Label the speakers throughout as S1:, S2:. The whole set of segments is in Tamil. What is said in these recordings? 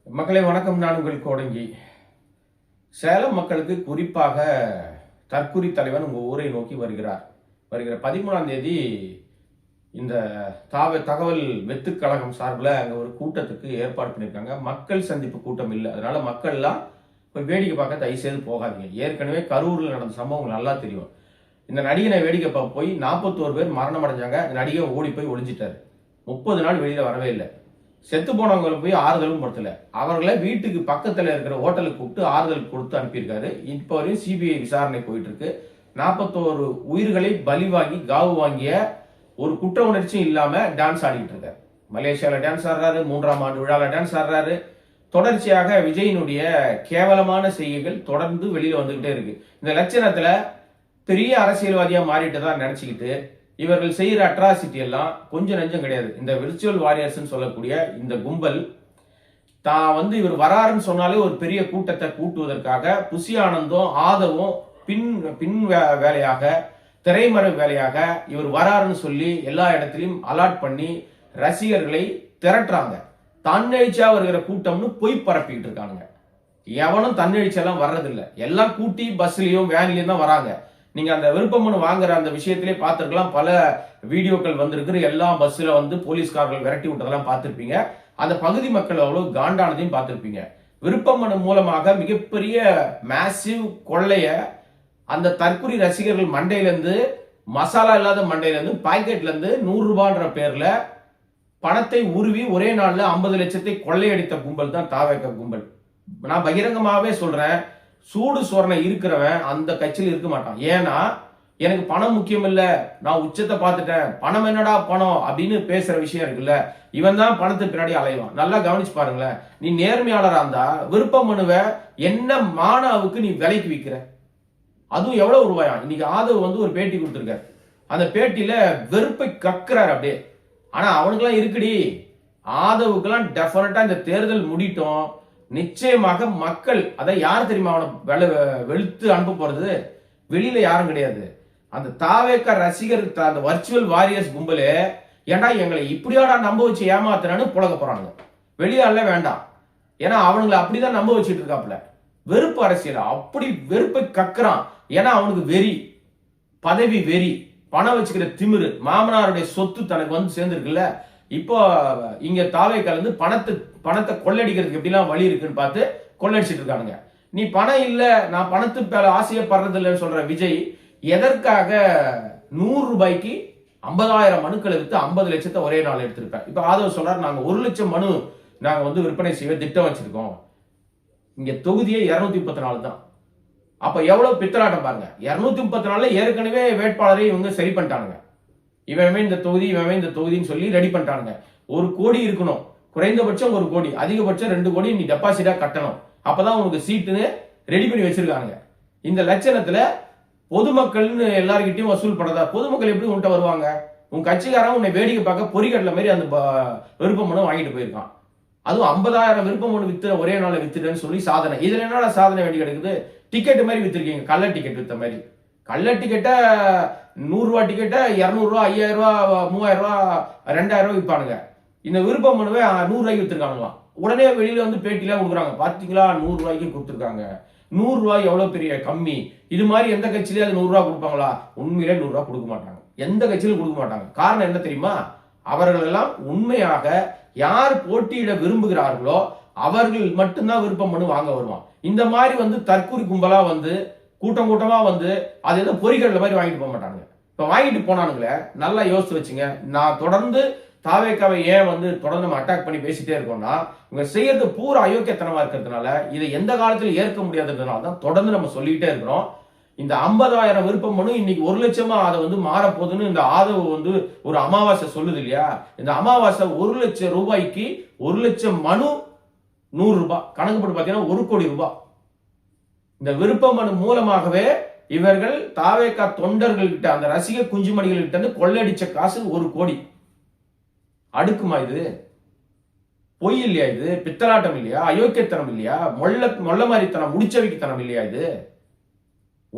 S1: மக்களே வணக்கம். நான் உங்கள் கோடங்கி. சேலம் மக்களுக்கு குறிப்பாக தற்குறி தலைவன் உங்கள் ஊரை நோக்கி வருகிற 13ஆம் தேதி இந்த தகவல் வெத்து கழகம் சார்பில் அங்கே ஒரு கூட்டத்துக்கு ஏற்பாடு பண்ணியிருக்காங்க. மக்கள் சந்திப்பு கூட்டம் இல்லை, அதனால மக்கள்லாம் போய் வேடிக்கை பார்க்க தயவு செய்து போகாதீங்க. ஏற்கனவே கரூரில் நடந்த சம்பவம் உங்களுக்கு நல்லா தெரியும். இந்த நடிகனை வேடிக்கை பார்க்க போய் 41 பேர் மரணம் அடைஞ்சாங்க. இந்த நடிகை ஓடி போய் ஒளிஞ்சிட்டாரு. 30 நாள் வெளியில வரவே இல்லை. செத்து போனவங்களை போய் ஆறுதலும் படுத்தல. அவர்களை வீட்டுக்கு பக்கத்தில் இருக்கிற ஹோட்டலுக்கு கூப்பிட்டு ஆறுதல் கொடுத்து அனுப்பியிருக்காரு. இப்போ வரையும் சிபிஐ விசாரணை போயிட்டு இருக்கு. 41 உயிர்களை பலி வாங்கி காவு வாங்கிய ஒரு குற்ற உணர்ச்சியும் இல்லாம டான்ஸ் ஆடிட்டு இருக்காரு. மலேசியால டான்ஸ் ஆடுறாரு, 3ஆம் ஆண்டு விழாவில் டான்ஸ் ஆடுறாரு. தொடர்ச்சியாக விஜயினுடைய கேவலமான செய்கைகள் தொடர்ந்து வெளியில வந்துகிட்டே இருக்கு. இந்த லட்சணத்துல பெரிய அரசியல்வாதியா மாறிட்டு தான் நினைச்சுக்கிட்டு இவர்கள் செய்யற அட்ராசிட்டி எல்லாம் கொஞ்சம் நெஞ்சம் கிடையாது. இந்த விர்ச்சுவல் வாரியர்ஸ் சொல்லக்கூடிய இந்த கும்பல் தான் இவர் வராருன்னு சொன்னாலே ஒரு பெரிய கூட்டத்தை கூட்டுவதற்காக புசி ஆனந்தும் ஆதவும் பின் வேலையாக திரைமறை வேலையாக இவர் வராருன்னு சொல்லி எல்லா இடத்திலையும் அலாட் பண்ணி ரசிகர்களை திரட்டுறாங்க. தன்னெழுச்சியா வருகிற கூட்டம்னு பொய் பரப்பிட்டு இருக்கானுங்க. எவனும் தன்னெழுச்சியெல்லாம் வர்றதில்லை. எல்லாம் கூட்டி பஸ்லயும் வேன்லயும் தான் வராங்க. நீங்க அந்த விருப்பமனு வாங்குற அந்த விஷயத்திலே பார்த்திருக்கலாம். பல வீடியோக்கள் வந்திருக்கு. எல்லா பஸ்ல போலீஸ்காரர்கள் விரட்டி விட்டதெல்லாம் பார்த்திருப்பீங்க. அந்த பகுதி மக்கள் அவ்வளவு காண்டானதையும் பார்த்திருப்பீங்க. விருப்பமனு மூலமாக மிகப்பெரிய மேசிவ் கொள்ளைய அந்த தற்குறி ரசிகர்கள் மண்டையில இருந்து, மசாலா இல்லாத மண்டையில இருந்து, பாக்கெட்ல இருந்து 100 ரூபான்ற பேர்ல பணத்தை உருவி ஒரே நாள்ல 50 லட்சத்தை கொள்ளையடித்த கும்பல் தான் தாவேக கும்பல். நான் பகிரங்கமாவே சொல்றேன், சூடு சோரணை இருக்கிறவன் அந்த கட்சியில் இருக்க மாட்டான். ஏன்னா எனக்கு பணம் முக்கியம் இல்ல, நான் உச்சத்தை பார்த்துட்டேன், பணம் என்னடா பணம் அப்படின்னு பேசுற விஷயம் இருக்குல்ல, இவன் தான் பணத்துக்கு பின்னாடி அலைவான். நல்லா கவனிச்சு பாருங்களேன். நீ நேர்மையாளரா இருந்தா விருப்ப மனுவை என்ன மானாவுக்கு நீ விலைக்கு விற்கிற? அதுவும் எவ்வளவு ரூபாயா? இன்னைக்கு ஆதவ் ஒரு பேட்டி கொடுத்திருக்காரு. அந்த பேட்டியில வெறுப்பை கக்குறாரு அப்படியே. ஆனா அவனுக்கெல்லாம் இருக்குடி, ஆதவுக்கெல்லாம் டெஃபினட்டா இந்த தேர்தல் முடிட்டோம், நிச்சயமாக மக்கள் அதை யார் தெரியுமா அவனை வெளுத்து அனுப்ப போறது? வெளியில யாரும் கிடையாது. அந்த தாவேக ரசிகர், அந்த வர்ச்சுவல் வாரியர்ஸ் கும்பலே ஏன்டா எங்களை இப்படியாடா நம்ப வச்சு ஏமாத்துறான்னு புழக போறாங்க. வெளியால வேண்டாம். ஏன்னா அவனுங்களை அப்படிதான் நம்ப வச்சுட்டு இருக்காப்புல. வெறுப்பு அரசியல் அப்படி வெறுப்பை கக்குறான். ஏன்னா அவனுக்கு வெறி, பதவி வெறி, பணம் வச்சுக்கிற திமிரு, மாமனாருடைய சொத்து தனக்கு சேர்ந்துருக்குல்ல. இப்போ இங்க தாவேக்கால பணத்தை கொள்ளடிக்கிறதுக்கு எப்படிலாம் வழி இருக்குன்னு பார்த்து கொள்ளடிச்சிட்டு இருக்கானுங்க. நீ பணம் இல்ல, நான் பணத்துக்கு மேல ஆசையப்படுறது இல்லைன்னு சொல்ற விஜய் எதற்காக 100 ரூபாய்க்கு 50,000 மனுக்களை வித்து 50 லட்சத்தை ஒரே நாள் எடுத்திருக்காரு? இப்ப ஆதவ் சொல்றாரு, நாங்க 1 லட்சம் மனு நாங்க விற்பனை செய்ய திட்டம் வச்சிருக்கோம். இங்க தொகுதியே 234 தான். அப்ப எவ்வளவு பித்தலாட்டம் பாருங்க. 234 ஏற்கனவே வேட்பாளரை இவங்க சரி பண்ணிட்டானுங்க. இவன் இந்த தொகுதி, இவன் இந்த தொகுதின்னு சொல்லி ரெடி பண்ணிட்டானுங்க. 1 கோடி இருக்கணும், குறைந்தபட்சம் 1 கோடி, அதிகபட்சம் 2 கோடி நீ டெபாசிட்டா கட்டணும். அப்பதான் உனக்கு சீட்டுன்னு ரெடி பண்ணி வச்சிருக்காங்க. இந்த லட்சணத்துல பொதுமக்கள்னு எல்லார்கிட்டையும் வசூல் பண்ணதா? பொதுமக்கள் எப்படி உன்கிட்ட வருவாங்க? உன் கட்சிக்காரன் உன்னை வேடிக்கை பார்க்க பொறிக்கடல மாதிரி அந்த விருப்ப மனு வாங்கிட்டு போயிருக்கான். அதுவும் 50,000 விருப்ப மனு வித்து ஒரே நாள் வித்துட்டேன்னு சொல்லி சாதனை. இதுல என்னடா சாதனை வேண்டி கிடக்குது? டிக்கெட் மாதிரி வித்துருக்கீங்க, கள்ள டிக்கெட் வித்த மாதிரி. கள்ள டிக்கெட்ட 100 ரூபாய் டிக்கெட்ட 200 ரூபாய், 5000 ரூபாய், 3000 ரூபாய், 2000 ரூபாய் விற்பானுங்க. இந்த விருப்ப மனுவை 100 ரூபாய்க்கு வித்துருக்காங்களாம். உடனே வெளியில பேட்டிலாம் கொடுக்குறாங்க. பாத்தீங்களா, 100 ரூபாய்க்கு கொடுத்துருக்காங்க. 100 ரூபாய் எவ்வளவு பெரிய கம்மி. இது மாதிரி எந்த கட்சியிலே அது 100 ரூபாய் கொடுப்பாங்களா? உண்மையிலே 100 ரூபாய் கொடுக்க மாட்டாங்க. எந்த கட்சியிலும் கொடுக்க மாட்டாங்க. காரணம் என்ன தெரியுமா? அவர்கள் எல்லாம் உண்மையாக யார் போட்டியிட விரும்புகிறார்களோ அவர்கள் மட்டும்தான் விருப்ப மனு வாங்க வருவான். இந்த மாதிரி தற்கூரி கும்பலா கூட்டம் கூட்டமா அது ஏதோ பொறிக்கடல மாதிரி வாங்கிட்டு போக மாட்டாங்க. இப்ப வாங்கிட்டு போனானுங்களே, நல்லா யோசிச்சு வச்சுங்க. நான் தொடர்ந்து தாவேக்காவை ஏன் தொடர்ந்து நம்ம அட்டாக் பண்ணி பேசிட்டே இருக்கோம்னா, இவங்க செய்யறது பூரா அயோக்கியத்தனமா இருக்கிறதுனால, இதை எந்த காலத்திலும் ஏற்க முடியாததுனால தான் தொடர்ந்து நம்ம சொல்லிக்கிட்டே இருக்கிறோம். இந்த 50,000 விருப்ப மனு இன்னைக்கு 1 லட்சமா அதை மாறப்போகுதுன்னு இந்த ஆதரவு ஒரு அமாவாசை சொல்லுது இல்லையா? இந்த அமாவாசை 1 லட்சம் ரூபாய்க்கு 1 லட்சம் மனு 100 ரூபாய் கணக்கு போட்டு பாத்தீங்கன்னா 1 கோடி ரூபாய். இந்த விருப்ப மனு மூலமாகவே இவர்கள் தாவேகா தொண்டர்கள் கிட்ட, அந்த ரசிக குஞ்சுமணிகள் கிட்ட கொள்ளடிச்ச காசு 1 கோடி. அடுக்குமா இது? பொய் இல்லையா இது? பித்தலாட்டம் இல்லையா? அயோக்கியத்தனம் இல்லையா? மொள்ள மாதிரித்தனம், முடிச்சவைக்குத்தனம் இல்லையா இது?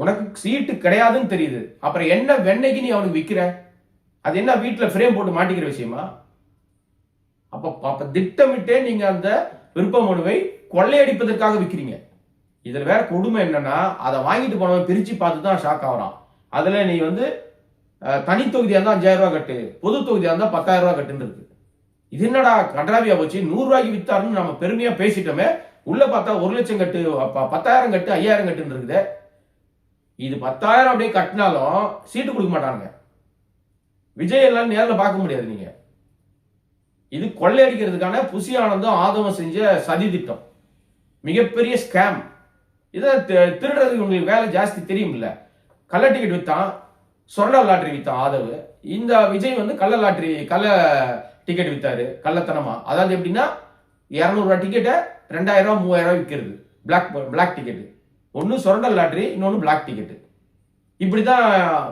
S1: உனக்கு சீட்டு கிடையாதுன்னு தெரியுது, அப்புறம் என்ன வெண்ணைக்கு நீ அவனுக்கு விற்கிற? அது என்ன வீட்டுல ஃப்ரேம் போட்டு மாட்டிக்கிற விஷயமா? அப்ப திட்டமிட்டே நீங்க அந்த விருப்ப மனுவை கொள்ளையடிப்பதற்காக விற்கிறீங்க. இதுல வேற கொடுமை என்னன்னா, அதை வாங்கிட்டு போனவன் பிரிச்சு பார்த்து தான் ஷாக் ஆகிறான். அதுல நீ தனி தொகுதியா இருந்தா 5000 ரூபாய் கட்டு, பொது தொகுதியா இருந்தா 10,000 ரூபாய் கட்டுன்னு இருக்கு. இது என்னடா கன்றாவியா போச்சு? 100 ரூபாய்க்கு வித்தாருன்னு நம்ம பெருமையா பேசிட்டோமே, உள்ள பார்த்தா 1 லட்சம் கட்டு, 10,000 கட்டு, 5000 கட்டுன்னு இருக்குது. இது 10,000 அப்படியே கட்டினாலும் சீட்டு கொடுக்க மாட்டாங்க. விஜய் எல்லாம் நேரில் பார்க்க முடியாது நீங்க. இது கொள்ளையடிக்கிறதுக்கான புசி ஆனந்தம் ஆதவம் செஞ்ச சதி திட்டம், மிகப்பெரிய ஸ்கேம். இதை திருடுறதுக்கு உங்களுக்கு வேலை ஜாஸ்தி தெரியும்ல. கள்ள டிக்கெட் வித்தான், சொர்ண லாட்டரி வித்தான் ஆதவ். இந்த விஜய் கள்ள டிக்கெட் வித்தாரு கள்ளத்தனமா. அதாவது எப்படின்னா 200 ரூபாய் டிக்கெட்டை 2000 ரூபாய் 3000 ரூபாய் விற்கிறது. Black ticket. ஒன்னு சொர்ண லாட்டரி, இன்னொன்னு பிளாக் டிக்கெட். இப்படிதான்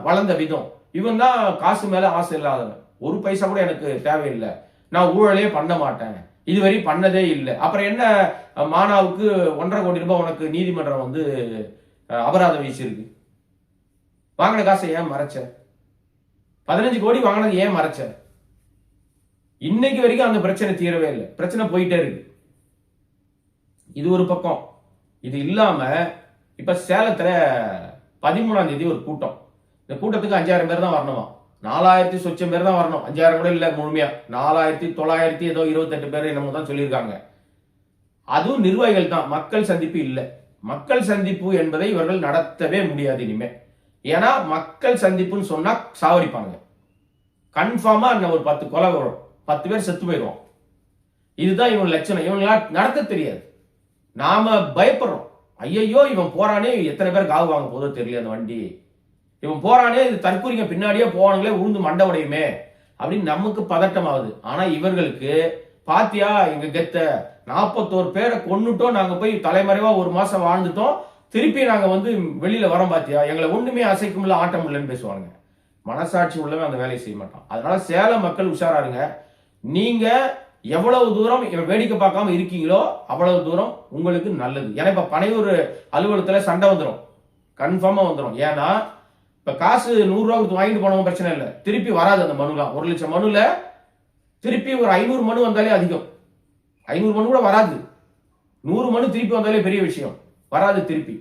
S1: வளர்ந்த விதம். இவன் தான் காசு மேல ஆசை இல்லாதவன். ஒரு பைசா கூட எனக்கு தேவையில்லை, நான் ஊழலே பண்ண மாட்டேன், இதுவரை பண்ணதே இல்லை. அப்புறம் என்ன மானாவுக்கு 1.5 கோடி ரூபாய் உனக்கு நீதிமன்றம் அபராதம் வீசிருக்கு? வாங்கின காசை ஏன் மறைச்ச? 15 கோடி வாங்கினது ஏன் மறைச்ச? இன்னைக்கு வரைக்கும் அந்த பிரச்சனை தீரவே இல்லை. பிரச்சனை போயிட்டே இருக்கு. இது ஒரு பக்கம். இது இல்லாம இப்ப சேலத்துல 13ஆம் தேதி ஒரு கூட்டம். இந்த கூட்டத்துக்கு 5000 பேர் தான் வரணுமா? 4000 சொச்சம் பேர் தான் வரணும். 5000 கூட இல்ல, முழுமையா 4900 ஏதோ 28 பேர் என்னமோ தான் சொல்லியிருக்காங்க. அதுவும் நிர்வாகிகள் தான், மக்கள் சந்திப்பு இல்ல. மக்கள் சந்திப்பு என்பதை இவர்கள் நடத்தவே முடியாது இனிமே. ஏன்னா மக்கள் சந்திப்புன்னு சொன்னா சாவடிப்பாங்க. கன்ஃபார்மா ஒரு 10 கொலை வரும், 10 பேர் செத்து போயிடுவோம். இதுதான் இவங்க லட்சணம். இவங்களா நடத்த தெரியாது. நாம பயப்படுறோம். ஐயோ இவன் போறானே, எத்தனை பேர் காவு வாங்க போதோ தெரியல அந்த வண்டி, இவன் போறானே, இது தற்கூரிங்க பின்னாடியே போவானுங்களே, உழுந்து மண்டை உடையுமே அப்படின்னு நமக்கு பதட்டம் ஆகுது. ஆனா இவர்களுக்கு பாத்தியா எங்க கெத்த 41 பேரை கொன்னுட்டோம், நாங்க போய் தலைமறைவா 1 மாசம் வாழ்ந்துட்டோம், திருப்பி நாங்க வெளியில வரோம் பாத்தியா, எங்களை ஒண்ணுமே அசைக்கும் இல்ல ஆட்டம் இல்லைன்னு பேசுவாங்க. மனசாட்சி உள்ளவன் அந்த வேலையை செய்ய மாட்டான். அதனால சேலம் மக்கள் உஷாராருங்க. நீங்க எவ்வளவு தூரம் வேடிக்கை பார்க்காம இருக்கீங்களோ அவ்வளவு தூரம் உங்களுக்கு நல்லது. ஏன்னா இப்ப பனையூர் அலுவலகத்துல சண்டை வந்துடும், கன்ஃபார்மா வந்துடும். ஏன்னா இப்ப காசு 100 ரூபா கொடுத்து வாங்கிட்டு போனவங்க பிரச்சனை இல்லை, திருப்பி வராது அந்த மனுலாம். 1 லட்சம் மனுல திருப்பி ஒரு 500 மனு வந்தாலே அதிகம். 500 மனு கூட வராது, 100 மனு திருப்பி வந்தாலே பெரிய விஷயம், வராது திருப்பி.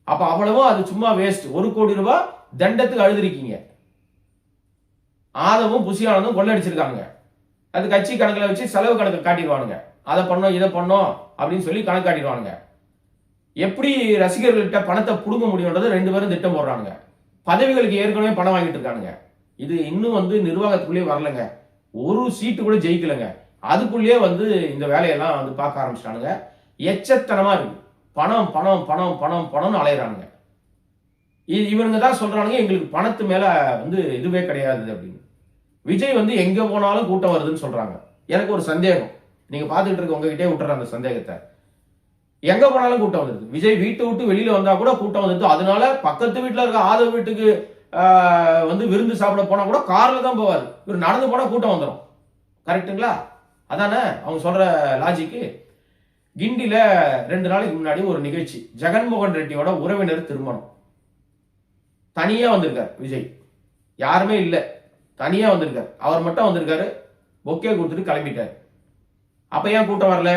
S1: அப்ப அவ்வளவோ அது சும்மா வேஸ்ட். 1 கோடி ரூபாய் தண்டத்துக்கு அழுதுருக்கீங்க. ஆதவும் புசியானதும் கொள்ளடிச்சிருக்காங்க. அது கட்சி கணக்கில் வச்சு செலவு கணக்கு காட்டிடுவானுங்க. அதை பண்ணோம் இதை பண்ணோம் அப்படின்னு சொல்லி கணக்கு காட்டிடுவானுங்க. எப்படி ரசிகர்கள்ட்ட பணத்தை புடுங்க முடியும்ன்றது 2 பேரும் திட்டம் போடுறானுங்க. பதவிகளுக்கு ஏற்கனவே பணம் வாங்கிட்டு இருக்கானுங்க. இது இன்னும் நிர்வாகத்துக்குள்ளேயே வரலங்க, ஒரு சீட்டு கூட ஜெயிக்கலங்க. அதுக்குள்ளேயே இந்த வேலையெல்லாம் பார்க்க ஆரம்பிச்சிட்டானுங்க. எச்சத்தனமா இருக்கு. பணம் பணம் பணம் பணம் பணம்னு அலையிறானுங்க. இவனுங்க தான் சொல்றானுங்க எங்களுக்கு பணத்து மேல இதுவே கிடையாது அப்படின்னு. விஜய் எங்க போனாலும் கூட்டம் வருதுன்னு சொல்றாங்க. எனக்கு ஒரு சந்தேகம், நீங்க பாத்துக்கிட்டு இருக்க உங்ககிட்டே விட்டுற அந்த சந்தேகத்தை. எங்க போனாலும் கூட்டம் வருது. விஜய் வீட்டை விட்டு வெளியில வந்தா கூட கூட்டம் வந்துட்டு, அதனால பக்கத்து வீட்டுல இருக்க ஆதவ வீட்டுக்கு விருந்து சாப்பிட போனா கூட கார்ல தான் போவாரு. இவர் நடந்து போனா கூட்டம் வந்துடும். கரெக்டுங்களா? அதானே அவங்க சொல்ற லாஜிக்கு. கிண்டில 2 நாளைக்கு முன்னாடி ஒரு நிகழ்ச்சி, ஜெகன்மோகன் ரெட்டியோட உறவினர் திருமணம். தனியா வந்திருக்காரு விஜய், யாருமே இல்ல, தனியா வந்திருக்காரு. அவர் மட்டும் வந்திருக்காரு, பொக்கே கொடுத்துட்டு கிளம்பிட்டாரு. அப்ப ஏன் கூட்டம் வரல?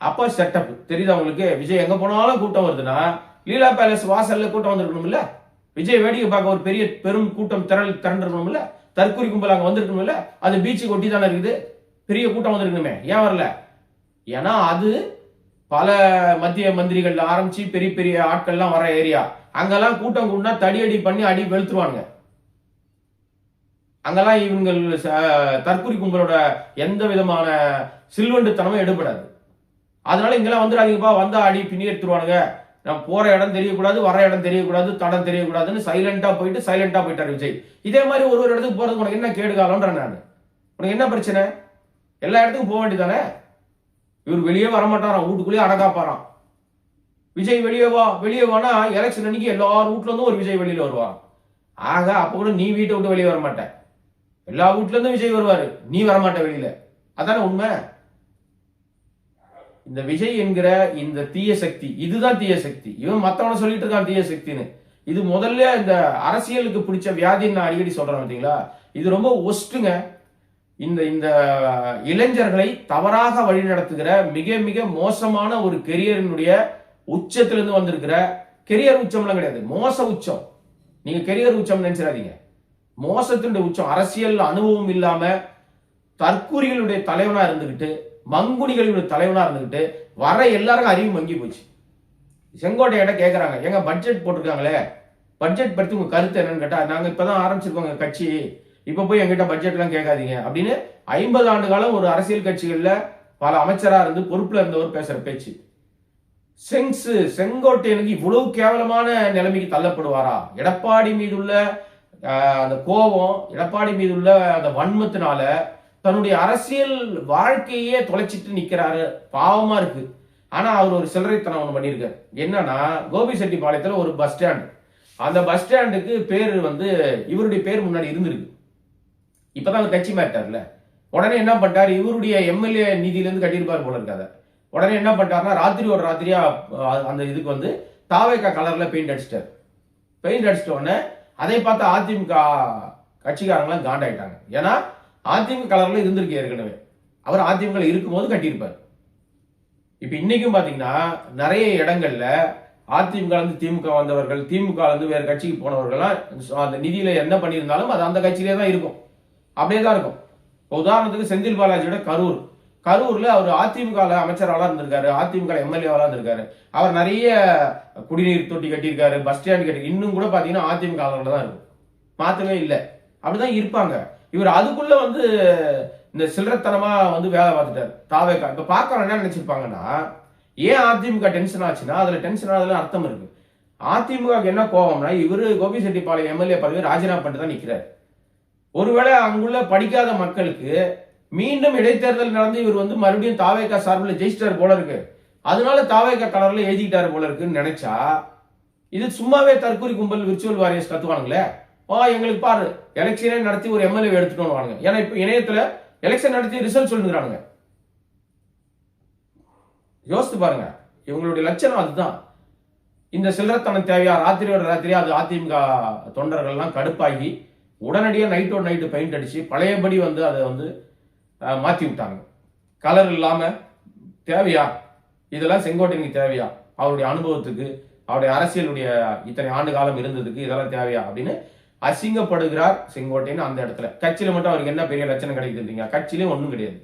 S1: அப்ப செட்டப் தெரியுது அவங்களுக்கு. விஜய் எங்க போனாலும் கூட்டம் வருதுன்னா லீலா பேலஸ் வாசல்ல கூட்டம் வந்திருக்கணும்ல, விஜய் வேடிக்கை பார்க்க ஒரு பெரும் கூட்டம் திரண்டிருக்கணும்ல, தற்கூரி கும்பல் அங்க வந்திருக்கணும்ல. அது பீச்சுக்கு ஒட்டி தானே இருக்குது, பெரிய கூட்டம் வந்திருக்கணுமே, ஏன் வரல? ஏன்னா அது பல மத்திய மந்திரிகள் ஆரம்பிச்சு பெரிய பெரிய ஆட்கள்லாம் வர ஏரியா. அங்கெல்லாம் கூட்டம் கூட்டினா தடியடி பண்ணி அடி வெளுத்துருவாங்க. அங்கெல்லாம் இவங்கள் தற்கூரி கும்பலோட எந்த விதமான சில்வண்டுத்தனமும் எடுபடாது. அதனால இங்கெல்லாம் வந்துடாதீங்கப்பா, வந்தா அடி பின்னி எடுத்துருவானுங்க, நம்ம போற இடம் தெரியக்கூடாது, வர இடம் தெரியக்கூடாது, தடம் தெரியக்கூடாதுன்னு சைலண்டா போயிட்டாரு விஜய். இதே மாதிரி ஒரு இடத்துக்கு போறதுக்கு உனக்கு என்ன கேடுகாலன்ற நான், உனக்கு என்ன பிரச்சனை? எல்லா இடத்துக்கும் போக வேண்டியதானே. இவர் வெளியே வரமாட்டாராம், வீட்டுக்குள்ளேயே அடக்காப்பாராம். விஜய் வெளியே வானா எலெக்ஷன் அன்னைக்கு எல்லாரும் வீட்டுல இருந்தும் ஒரு விஜய் வெளியில வருவார். ஆக அப்ப கூட நீ வீட்டை விட்டு வெளியே வர மாட்ட, எல்லா வீட்டுல இருந்தும் விஜய் வருவாரு, நீ வரமாட்ட வெளியில. அதான உண்மை. இந்த விஜய் என்கிற இந்த தீய சக்தி, இதுதான் தீய சக்தி. இவன் மத்தவன சொல்லிட்டு இருக்கான் தீய சக்தின்னு. இது முதல்ல இந்த அரசியலுக்கு பிடிச்ச வியாதின்னு நான் அடிக்கடி சொல்றேன் பார்த்தீங்களா. இது ரொம்ப ஒஸ்ட்டுங்க. இந்த இந்த இளைஞர்களை தவறாக வழிநடத்துகிற மிக மிக மோசமான ஒரு கெரியரினுடைய உச்சத்திலிருந்து வந்திருக்கிற, கெரியர் உச்சம்லாம் கிடையாது, மோச உச்சம். நீங்க கெரியர் உச்சம் நினைச்சிடாதீங்க, மோசத்தினுடைய உச்சம். அரசியல் அனுபவம் இல்லாம தற்கூரிகளுடைய தலைவனா இருந்துகிட்டு, மங்குனிகளுடைய தலைவனா இருந்துகிட்டு வர எல்லாருக்கும் அறிவு மங்கி போச்சு. செங்கோட்டையிட்ட கேட்கறாங்க, எங்க பட்ஜெட் போட்டிருக்காங்களே, பட்ஜெட் பற்றி உங்க கருத்து என்னன்னு கேட்டா, நாங்க இப்பதான் ஆரம்பிச்சிருக்கோங்க கட்சி, இப்ப போய் எங்கிட்ட பட்ஜெட் எல்லாம் கேட்காதீங்க அப்படின்னு 50 ஆண்டு காலம் ஒரு அரசியல் கட்சிகள்ல பல அமைச்சரா இருந்து பொறுப்புல இருந்தவர் பேசுற பேச்சு. செங்கோட்டையனுக்கு இவ்வளவு கேவலமான நிலைமைக்கு தள்ளப்படுவாரா? எடப்பாடி மீதுள்ள அந்த கோபம், எடப்பாடி மீதுள்ள அந்த வன்மத்தினால தன்னுடைய அரசியல் வாழ்க்கையே தொலைச்சிட்டு நிக்கிறாரு. பாவமா இருக்கு. ஆனா அவர் ஒரு சில்லறைத்தனம் ஒண்ணு பண்ணிருக்காரு. என்னன்னா, கோபிசெட்டிப்பாளையத்துல ஒரு பஸ் ஸ்டாண்ட், அந்த பஸ் ஸ்டாண்டுக்கு பேர் இவருடைய பேர் முன்னாடி இருந்திருக்கு. இப்பதான் அவர் கட்சி மாட்டார்ல, உடனே என்ன பண்ணிட்டாரு, இவருடைய எம்எல்ஏ நிதியிலிருந்து கட்டியிருப்பார் போல இருக்காத. உடனே என்ன பண்ணிட்டாருன்னா, ராத்திரியோட ராத்திரியா அந்த இதுக்கு தாவேக்கா கலர்ல பெயிண்ட் அடிச்சிட்டாரு. பெயிண்ட் அடிச்சிட்ட உடனே அதை பார்த்து அதிமுக கட்சிக்காரங்களாம் காண்டாயிட்டாங்க. ஏன்னா அதிமுக கலர்ல இருந்திருக்கு ஏற்கனவே, அவர் அதிமுக இருக்கும்போது கட்டியிருப்பார். இப்ப இன்னைக்கும் பாத்தீங்கன்னா நிறைய இடங்கள்ல அதிமுக திமுக வந்தவர்கள், திமுக வேற கட்சிக்கு போனவர்கள்லாம் அந்த நிதியில என்ன பண்ணியிருந்தாலும் அது அந்த கட்சியிலே தான் இருக்கும், அப்படியே தான் இருக்கும். உதாரணத்துக்கு செந்தில் பாலாஜியோட கரூர்ல அவர் அதிமுக அமைச்சராக இருந்திருக்காரு, அதிமுக எம்எல்ஏவா இருந்திருக்காரு. அவர் நிறைய குடிநீர் தொட்டி கட்டியிருக்காரு, பஸ் ஸ்டாண்ட் கட்டி, இன்னும் கூட பாத்தீங்கன்னா அதிமுக தான் இருக்கும், மாத்தவே இல்லை, அப்படிதான் இருப்பாங்க. இவர் அதுக்குள்ள இந்த சில்லறத்தனமா வேலை பார்த்துட்டாரு தாவேக்கா. இப்ப பாக்க என்ன நினைச்சிருப்பாங்கன்னா, ஏன் அதிமுக டென்ஷன் ஆச்சுன்னா அதுல டென்ஷன் ஆனதுல அர்த்தம் இருக்கு. அதிமுக என்ன கோபம்னா, இவரு கோபிசெட்டிப்பாளையம் எம்எல்ஏ பதவி ராஜினாமா பண்ணிட்டு தான் நிக்கிறார். ஒருவேளை அங்குள்ள படிக்காத மக்களுக்கு மீண்டும் இடைத்தேர்தல் நடந்து இவர் மறுபடியும் தாவேக்கா சார்பில் ஜெயிச்சிட்டாரு போல இருக்கு, அதனால தாவேக்கா கலர்ல எழுதிக்கிட்டாரு போல இருக்குன்னு நினைச்சா, இது சும்மாவே தற்கூரி கும்பல் விர்ச்சுவல் வாரியர்ஸ் கத்துவானுங்களே, எங்களுக்கு பாரு எலெக்ஷனே நடத்தி ஒரு எம்எல்ஏ எடுத்துட்டு வாங்க. ஏன்னா இப்ப இணையத்துல எலெக்ஷன் நடத்தி ரிசல்ட் சொல்லுங்கிறானுங்க. யோசித்து பாருங்க, இவங்களுடைய லட்சணம் அதுதான். இந்த சில்லறத்தனம் தேவையா? ராத்திரியோட ராத்திரியா அது அதிமுக தொண்டர்கள்லாம் கடுப்பாகி உடனடியா நைட்டோட நைட்டு பெயிண்ட் அடிச்சு பழையபடி அதை மாத்தி விட்டாங்க. கலர் இல்லாம. தேவையா இதெல்லாம்? செங்கோட்டையனுக்கு தேவையா? அவருடைய அனுபவத்துக்கு, அவருடைய அரசியலுடைய இத்தனை ஆண்டு காலம் இருந்ததுக்கு இதெல்லாம் தேவையா அப்படின்னு அசிங்கப்படுகிறார் செங்கோட்டையன் அந்த இடத்துல. கட்சியில மட்டும் அவருக்கு என்ன பெரிய லட்சணம் கிடைக்குதுன்றீங்க? கட்சியிலே ஒண்ணும் கிடையாது,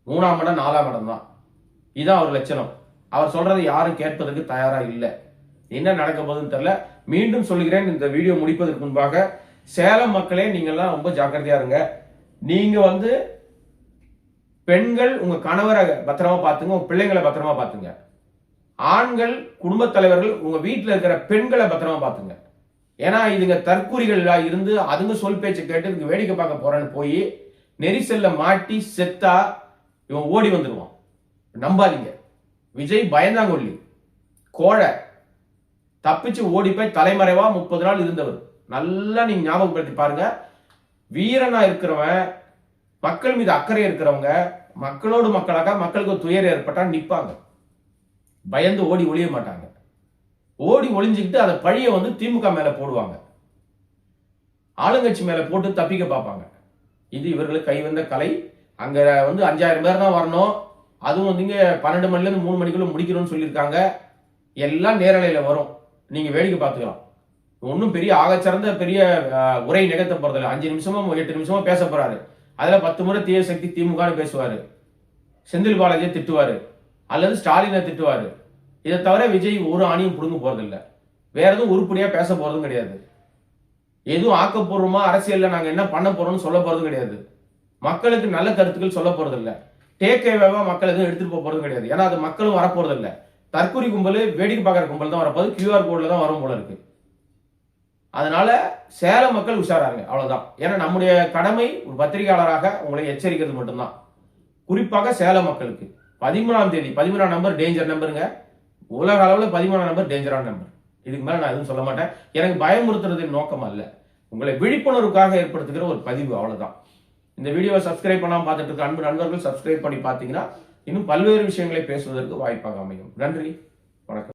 S1: 3ஆம் இடம் 4ஆம் இடம் தான். இதுதான் அவர் லட்சணம். அவர் சொல்றதை யாரும் கேட்பதற்கு தயாரா இல்லை. என்ன நடக்க போகுதுன்னு தெரியல. மீண்டும் சொல்லுகிறேன், இந்த வீடியோ முடிப்பதற்கு முன்பாக சேலம் மக்களே, நீங்கெல்லாம் ரொம்ப ஜாக்கிரதையா இருங்க. நீங்க பெண்கள் உங்க கணவரை பத்திரமா பாத்துங்க, உங்க பிள்ளைங்களை பத்திரமா பாத்துங்க. ஆண்கள் குடும்ப தலைவர்கள் உங்க வீட்டுல இருக்கிற பெண்களை பத்திரமா பாத்துங்க. ஏன்னா இதுங்க தற்கூரிகள் இருந்து அதுங்க சொல் பேச்சு கேட்டு இதுக்கு வேடிக்கை பார்க்க போறேன்னு போய் நெரிசல்ல மாட்டி செத்தா இவன் ஓடி வந்துடுவான். நம்பாதீங்க. விஜய் பயந்தாங்கொல்லி, கோழை, தப்பிச்சு ஓடி போய் தலைமறைவா 30 நாள் இருந்தவர். நல்லா நீங்க ஞாபகப்படுத்தி பாருங்க. வீரனா இருக்கிறவன், மக்கள் மீது அக்கறை இருக்கிறவங்க, மக்களோடு மக்களாக மக்களுக்கு துயர் ஏற்பட்டா நிப்பாங்க, பயந்து ஓடி ஒளிய மாட்டாங்க. ஓடி ஒளிஞ்சுக்கிட்டு அதை பழிய திமுக மேல போடுவாங்க, ஆளுங்கட்சி மேல போட்டு தப்பிக்க பார்ப்பாங்க. இது இவர்களுக்கு கைவந்த கலை. அங்க 5000 பேர் தான் வரணும், அதுவும் 12 மணில இருந்து 3 மணிக்குள்ள முடிக்கணும்னு சொல்லியிருக்காங்க. எல்லாம் நேரலையில வரும், நீங்க வேடிக்கை பார்த்துக்கலாம். ஒன்னும் பெரிய ஆகச்சிறந்த பெரிய உரை நிகழ்த்த போறதில்லை. 5 நிமிஷமோ 8 நிமிஷமோ பேச போறாரு. அதுல 10 முறை தீய சக்தி திமுக பேசுவாரு, செந்தில் பாலாஜியை திட்டுவாரு, அல்லது ஸ்டாலினை திட்டுவாரு. இதை தவிர விஜய் ஒரு ஆணியும் புடுங்க போறதில்லை. வேற எதுவும் உருப்படியா பேச போறதும் கிடையாது. எதுவும் ஆக்கப்பூர்வமா அரசியல்ல நாங்க என்ன பண்ண போறோம்னு சொல்ல போறதும் கிடையாது. மக்களுக்கு நல்ல கருத்துக்கள் சொல்ல போறது இல்லை. டேக்கேவேவா மக்கள் எதுவும் எடுத்துட்டு போறதும் கிடையாது. ஏன்னா அது மக்களும் வரப்போறது இல்லை. தற்கூரி கும்பல், வேடிக்கை பார்க்குற கும்பல் தான் வரப்போது. QR கோட்ல தான் வரும் போல இருக்கு. அதனால சேல மக்கள் உஷாராங்க, அவ்வளவுதான். ஏன்னா நம்முடைய கடமை ஒரு பத்திரிகையாளராக உங்களை எச்சரிக்கிறது மட்டும்தான். குறிப்பாக சேல மக்களுக்கு 13ஆம் தேதி 13ஆம் நம்பர் டேஞ்சர் நம்பருங்க. உலக அளவுல 13ஆம் நம்பர் டேஞ்சரான நம்பர். இதுக்கு மேல நான் எதுவும் சொல்ல மாட்டேன். எனக்கு பயமுறுத்துறதின் நோக்கம் அல்ல, உங்களை விழிப்புணர்வுக்காக ஏற்படுத்துகிற ஒரு பதிவு, அவ்வளவுதான். இந்த வீடியோவை சப்ஸ்கிரைப் பண்ணாம பார்த்துட்டு இருக்க அன்பு நண்பர்கள் சப்ஸ்கிரைப் பண்ணி பார்த்தீங்கன்னா இன்னும் பல்வேறு விஷயங்களை பேசுவதற்கு வாய்ப்பாக அமையும். நன்றி, வணக்கம்.